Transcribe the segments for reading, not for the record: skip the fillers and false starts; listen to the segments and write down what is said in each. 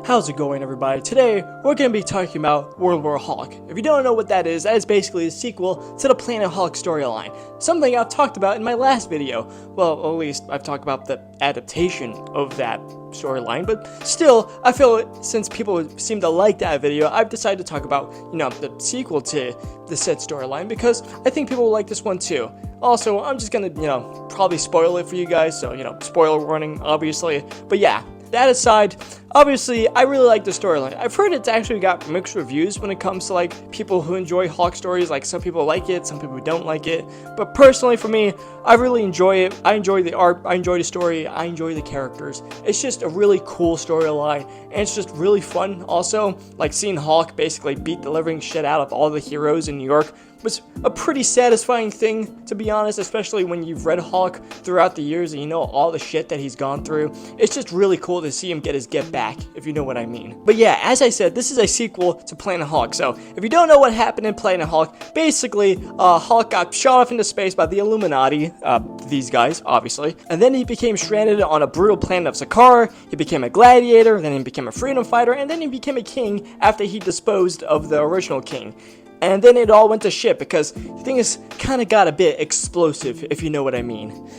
How's it going, everybody? Today, we're going to be talking about World War Hulk. If you don't know what that is basically a sequel to the Planet Hulk storyline. Something I've talked about in my last video. Well, at least I've talked about the adaptation of that storyline, but still, I feel since people seem to like that video, I've decided to talk about, the sequel to the said storyline, because I think people will like this one too. Also, I'm just gonna, probably spoil it for you guys, so, spoiler warning, obviously, but yeah. That aside, obviously, I really like the storyline. I've heard it's actually got mixed reviews when it comes to, people who enjoy Hulk stories. Some people like it, some people don't like it. But personally, for me, I really enjoy it. I enjoy the art, I enjoy the story, I enjoy the characters. It's just a really cool storyline, and it's just really fun. Also, seeing Hulk basically beat the living shit out of all the heroes in New York was a pretty satisfying thing, to be honest, especially when you've read Hulk throughout the years and you know all the shit that he's gone through. It's just really cool to see him get his get back, if you know what I mean. But yeah, as I said, this is a sequel to Planet Hulk. So if you don't know what happened in Planet Hulk, basically, Hulk got shot off into space by the Illuminati, these guys, obviously, and then he became stranded on a brutal planet of Sakaar. He became a gladiator, then he became a freedom fighter, and then he became a king after he disposed of the original king. And then it all went to shit because the thing is kind of got a bit explosive, if you know what I mean.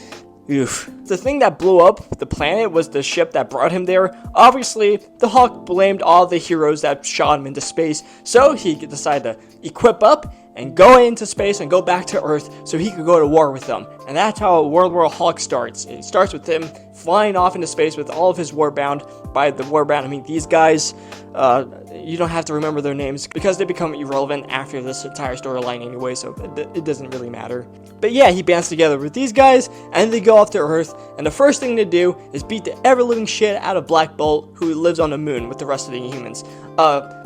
Oof. The thing that blew up the planet was the ship that brought him there. Obviously, the Hulk blamed all the heroes that shot him into space, so he decided to equip up and go into space and go back to Earth so he could go to war with them. And that's how World War Hulk starts. It starts with him flying off into space with all of his Warbound. By the Warbound, I mean these guys. You don't have to remember their names because they become irrelevant after this entire storyline anyway, so it doesn't really matter. But yeah, he bands together with these guys, and they go off to Earth, and the first thing to do is beat the ever-living shit out of Black Bolt, who lives on the moon with the rest of the humans.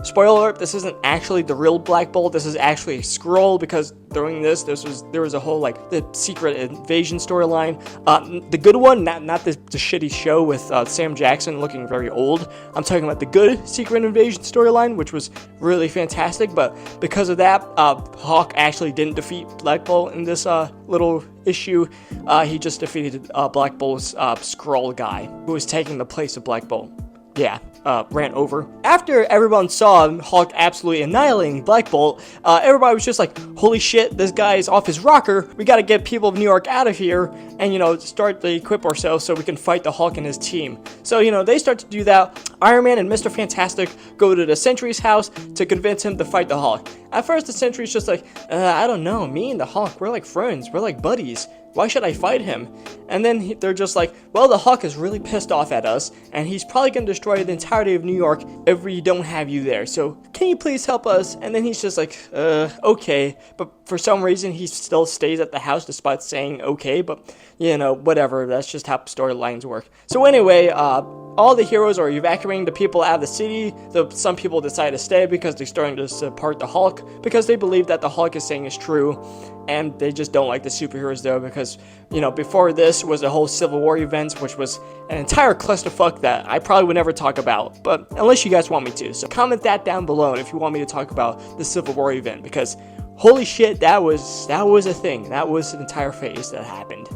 Spoiler alert, this isn't actually the real Black Bolt, this is actually a Skrull, because during this, there was a whole, the secret invasion storyline. The good one, not the shitty show with Sam Jackson looking very old. I'm talking about the good secret invasion storyline, which was really fantastic, but because of that, Hawk actually didn't defeat Black Bolt in this little issue. He just defeated Black Bolt's Skrull guy, who was taking the place of Black Bolt. Yeah, ran over. After everyone saw Hulk absolutely annihilating Black Bolt, everybody was just like, holy shit, this guy is off his rocker. We gotta get people of New York out of here and, start to equip ourselves so we can fight the Hulk and his team. So, they start to do that. Iron Man and Mr. Fantastic go to the Sentry's house to convince him to fight the Hulk. At first, the Sentry's just like, I don't know, me and the Hulk, we're like friends, we're like buddies. Why should I fight him? And then they're just like, well, the Hulk is really pissed off at us, and he's probably going to destroy the entirety of New York if we don't have you there. So can you please help us? And then he's just like, okay. But for some reason, he still stays at the house despite saying okay. But, whatever. That's just how storylines work. So anyway, all the heroes are evacuating the people out of the city. Some people decide to stay because they're starting to support the Hulk because they believe that the Hulk is saying is true. And they just don't like the superheroes though because, before this was a whole Civil War event, which was an entire clusterfuck that I probably would never talk about, but unless you guys want me to. So comment that down below if you want me to talk about the Civil War event because holy shit, that was a thing. That was an entire phase that happened.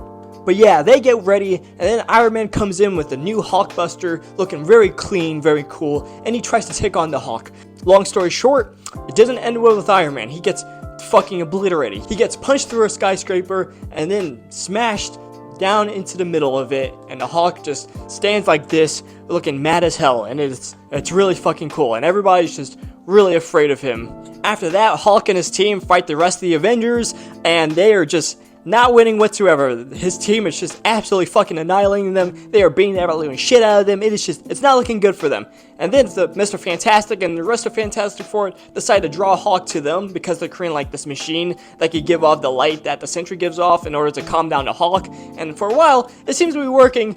But yeah, they get ready, and then Iron Man comes in with the new Hulkbuster, looking very clean, very cool, and he tries to take on the Hulk. Long story short, it doesn't end well with Iron Man. He gets fucking obliterated. He gets punched through a skyscraper and then smashed down into the middle of it, and the Hulk just stands like this, looking mad as hell, and it's really fucking cool, and everybody's just really afraid of him. After that, Hulk and his team fight the rest of the Avengers, and they are just not winning whatsoever. His team is just absolutely fucking annihilating them. They are beating the ever-living shit out of them. It's not looking good for them. And then the Mr. Fantastic and the rest of Fantastic Four decide to draw Hulk to them because they're creating this machine that can give off the light that the Sentry gives off in order to calm down the Hulk. And for a while, it seems to be working.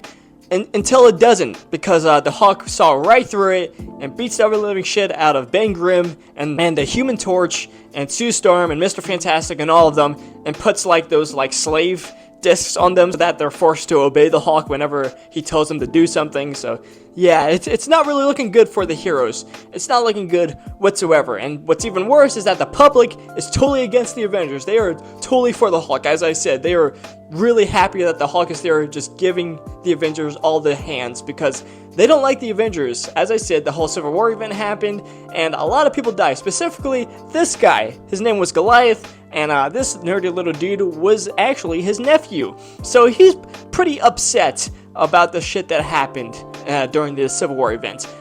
Until it doesn't, because the Hulk saw right through it and beats the ever-living shit out of Ben Grimm and the Human Torch and Sue Storm and Mr. Fantastic and all of them, and puts those slave discs on them so that they're forced to obey the Hulk whenever he tells them to do something. So yeah, it's not really looking good for the heroes. It's not looking good whatsoever. And what's even worse is that the public is totally against the Avengers. They are totally for the Hulk. As I said, they are really happy that the Hulk is there, just giving the Avengers all the hands, because they don't like the Avengers. As I said, the whole Civil War event happened, and a lot of people died. Specifically, this guy. His name was Goliath, and this nerdy little dude was actually his nephew. So he's pretty upset about the shit that happened during the Civil War event.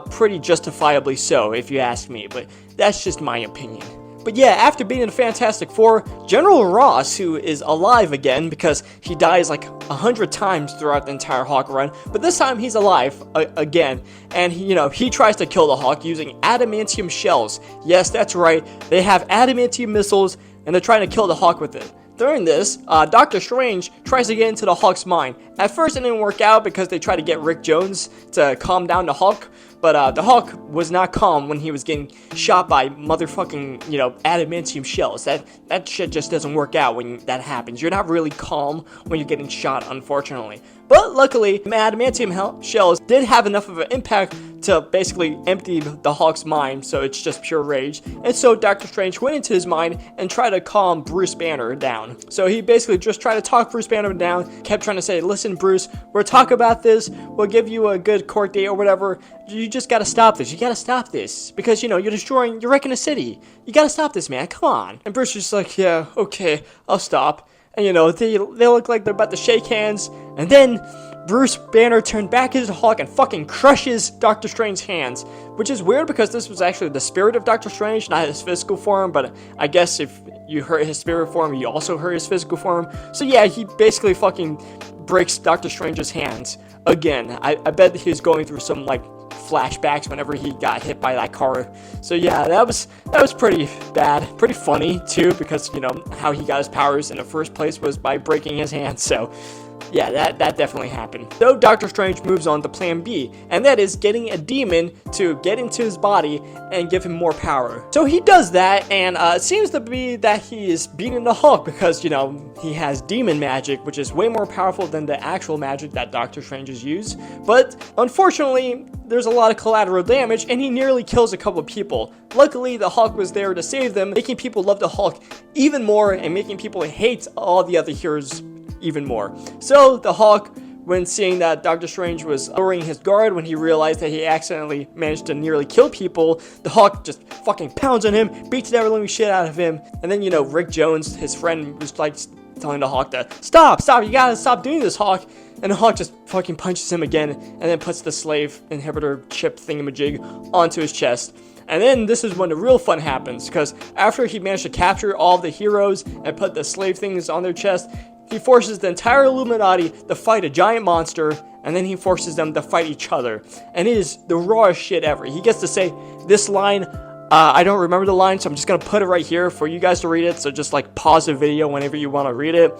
Pretty justifiably so, if you ask me, but that's just my opinion. But yeah, after being in the Fantastic Four, General Ross, who is alive again because he dies like 100 times throughout the entire Hulk run, but this time he's alive again, and he tries to kill the Hulk using adamantium shells. Yes, that's right, they have adamantium missiles, and they're trying to kill the Hulk with it. During this, Doctor Strange tries to get into the Hulk's mind. At first it didn't work out because they tried to get Rick Jones to calm down the Hulk, but the Hulk was not calm when he was getting shot by motherfucking, adamantium shells. That shit just doesn't work out when that happens. You're not really calm when you're getting shot, unfortunately. But luckily, adamantium shells did have enough of an impact to basically empty the Hulk's mind, so it's just pure rage. And so Doctor Strange went into his mind and tried to calm Bruce Banner down. So he basically just tried to talk Bruce Banner down, kept trying to say, listen, Bruce, we'll talk about this, we'll give you a good court date or whatever. You just gotta stop this. You gotta stop this. Because, you're wrecking a city. You gotta stop this, man. Come on. And Bruce is just like, yeah, okay, I'll stop. And, they look like they're about to shake hands. And then Bruce Banner turned back into Hulk and fucking crushes Doctor Strange's hands. Which is weird because this was actually the spirit of Doctor Strange, not his physical form. But I guess if you hurt his spirit form, you also hurt his physical form. So yeah, he basically fucking breaks Doctor Strange's hands again. I bet he was going through some, flashbacks whenever he got hit by that car. So yeah, that was pretty bad, pretty funny too, because how he got his powers in the first place was by breaking his hands. So yeah, that definitely happened. So Doctor Strange moves on to plan B, and that is getting a demon to get into his body and give him more power. So he does that, and it seems to be that he is beating the Hulk because, he has demon magic, which is way more powerful than the actual magic that Doctor Strange has used. But unfortunately, there's a lot of collateral damage, and he nearly kills a couple of people. Luckily, the Hulk was there to save them, making people love the Hulk even more and making people hate all the other heroes even more. So the Hulk, when seeing that Doctor Strange was lowering his guard when he realized that he accidentally managed to nearly kill people, the Hulk just fucking pounds on him, beats the ever-living shit out of him, and then Rick Jones, his friend, was telling the Hulk to stop, you gotta stop doing this, Hulk. And the Hulk just fucking punches him again, and then puts the slave inhibitor chip thingamajig onto his chest. And then this is when the real fun happens, because after he managed to capture all the heroes and put the slave things on their chest, he forces the entire Illuminati to fight a giant monster, and then he forces them to fight each other. And it is the rawest shit ever. He gets to say this line. I don't remember the line, so I'm just going to put it right here for you guys to read it. So just pause the video whenever you want to read it.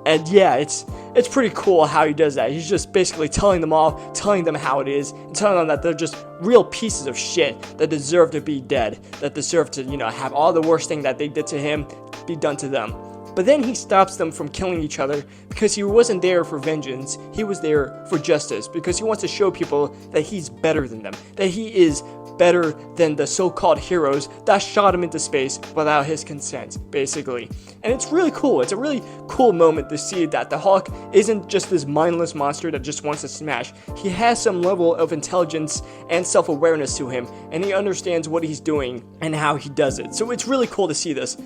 And yeah, it's pretty cool how he does that. He's just basically telling them how it is, and telling them that they're just real pieces of shit that deserve to be dead, that deserve to, have all the worst thing that they did to him be done to them. But then he stops them from killing each other because he wasn't there for vengeance. He was there for justice, because he wants to show people that he's better than them, that he is better than the so-called heroes that shot him into space without his consent, basically. And it's really cool. It's a really cool moment to see that the Hulk isn't just this mindless monster that just wants to smash. He has some level of intelligence and self-awareness to him, and he understands what he's doing and how he does it. So it's really cool to see this.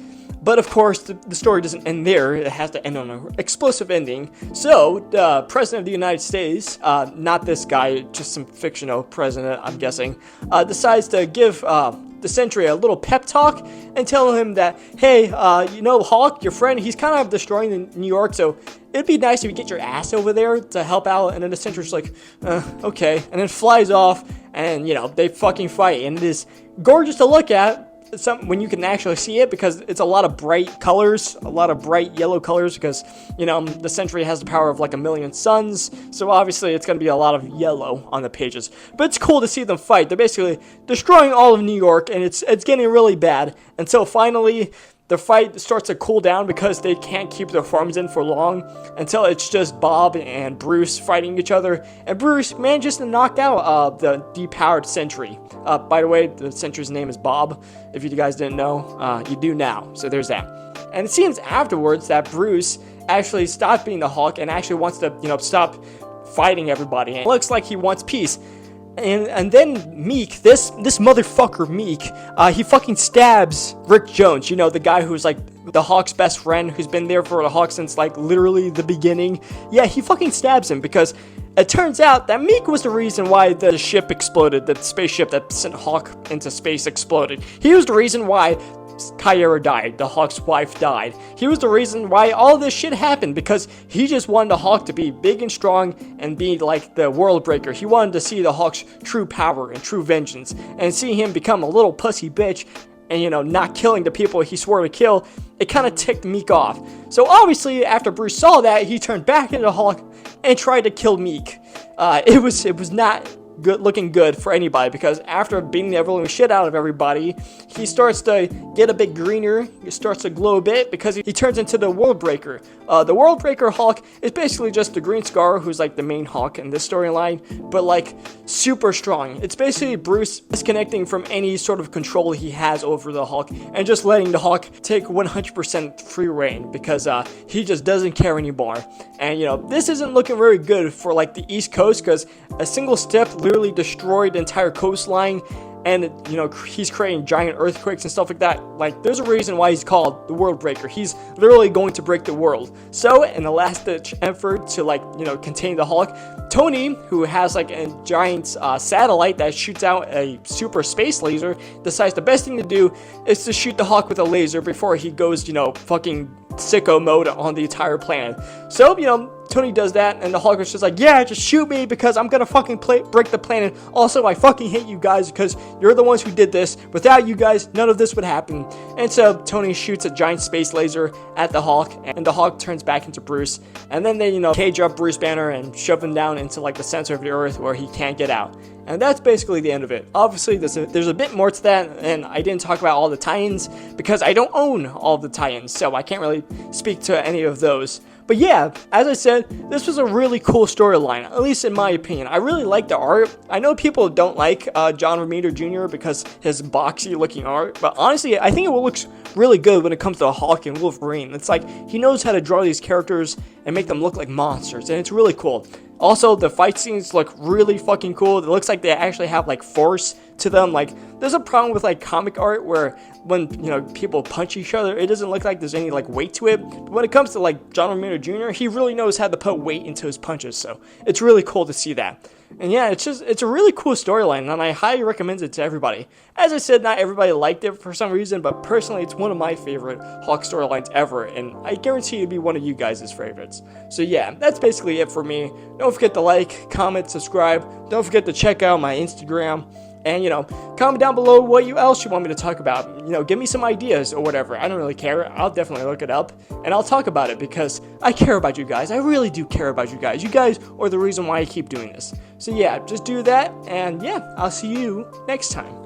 But of course, the story doesn't end there. It has to end on an explosive ending. So, the President of the United States, not this guy, just some fictional president, I'm guessing, decides to give the Sentry a little pep talk and tell him that, hey, Hulk, your friend, he's kind of destroying New York, so it'd be nice if you get your ass over there to help out. And then the Sentry's like, okay, and then flies off, and, they fucking fight, and it is gorgeous to look at. When you can actually see it, because it's a lot of bright colors, a lot of bright yellow colors, because the Sentry has the power of like a million suns, so obviously it's going to be a lot of yellow on the pages. But it's cool to see them fight. They're basically destroying all of New York, and it's getting really bad. And so finally the fight starts to cool down because they can't keep their forms in for long until it's just Bob and Bruce fighting each other. And Bruce manages to knock out the depowered Sentry. By the way, the Sentry's name is Bob. If you guys didn't know, you do now. So there's that. And it seems afterwards that Bruce actually stopped being the Hulk and actually wants to, stop fighting everybody. And it looks like he wants peace. And then Meek, this motherfucker Meek, he fucking stabs Rick Jones, the guy who's like the Hawk's best friend, who's been there for the Hawk since like literally the beginning. Yeah, he fucking stabs him because it turns out that Meek was the reason why the ship exploded, the spaceship that sent Hawk into space exploded. He was the reason why Kyra died, the Hawk's wife died. He was the reason why all this shit happened, because he just wanted the Hawk to be big and strong and be like the world breaker. He wanted to see the Hawk's true power and true vengeance, and see him become a little pussy bitch and, not killing the people he swore to kill. It kind of ticked Meek off. So obviously, after Bruce saw that, he turned back into the Hawk and tried to kill Meek. It was not looking good for anybody, because after beating the ever-living shit out of everybody, he starts to get a bit greener. He starts to glow a bit because he turns into the World Breaker. The World Breaker Hawk is basically just the Green Scar, who's like the main Hawk in this storyline, but like super strong. It's basically Bruce disconnecting from any sort of control he has over the Hulk and just letting the Hawk take 100% free reign, because he just doesn't care anymore. And this isn't looking very good for like the East Coast, because a single step literally destroyed the entire coastline, and he's creating giant earthquakes and stuff like that. Like, there's a reason why he's called the World Breaker. He's literally going to break the world. So in the last ditch effort to contain the Hulk, Tony, who has like a giant satellite that shoots out a super space laser, decides the best thing to do is to shoot the Hulk with a laser before he goes fucking sicko mode on the entire planet. So Tony does that, and the Hulk is just like, yeah, just shoot me because I'm gonna fucking break the planet. Also, I fucking hate you guys because you're the ones who did this. Without you guys, none of this would happen. And so Tony shoots a giant space laser at the Hulk, and the Hulk turns back into Bruce. And then they, cage up Bruce Banner and shove him down into like the center of the earth where he can't get out. And that's basically the end of it. Obviously, there's a bit more to that, and I didn't talk about all the tie-ins because I don't own all the tie-ins, so I can't really speak to any of those. But yeah, as I said, this was a really cool storyline, at least in my opinion. I really like the art. I know people don't like John Romita Jr. because his boxy looking art, but honestly, I think it looks really good when it comes to Hulk and Wolverine. It's like he knows how to draw these characters and make them look like monsters, and it's really cool. Also, the fight scenes look really fucking cool. It looks like they actually have like force to them. Like, there's a problem with like comic art where when people punch each other, it doesn't look like there's any like weight to it. But when it comes to like John Romita Jr., he really knows how to put weight into his punches. So it's really cool to see that. And yeah, it's a really cool storyline, and I highly recommend it to everybody. As I said, not everybody liked it for some reason, but personally, it's one of my favorite Hulk storylines ever, and I guarantee it'll be one of you guys' favorites. So yeah, that's basically it for me. Don't forget to like, comment, subscribe. Don't forget to check out my Instagram. And, comment down below what else you want me to talk about. Give me some ideas or whatever. I don't really care. I'll definitely look it up, and I'll talk about it because I care about you guys. I really do care about you guys. You guys are the reason why I keep doing this. So yeah, just do that, and yeah, I'll see you next time.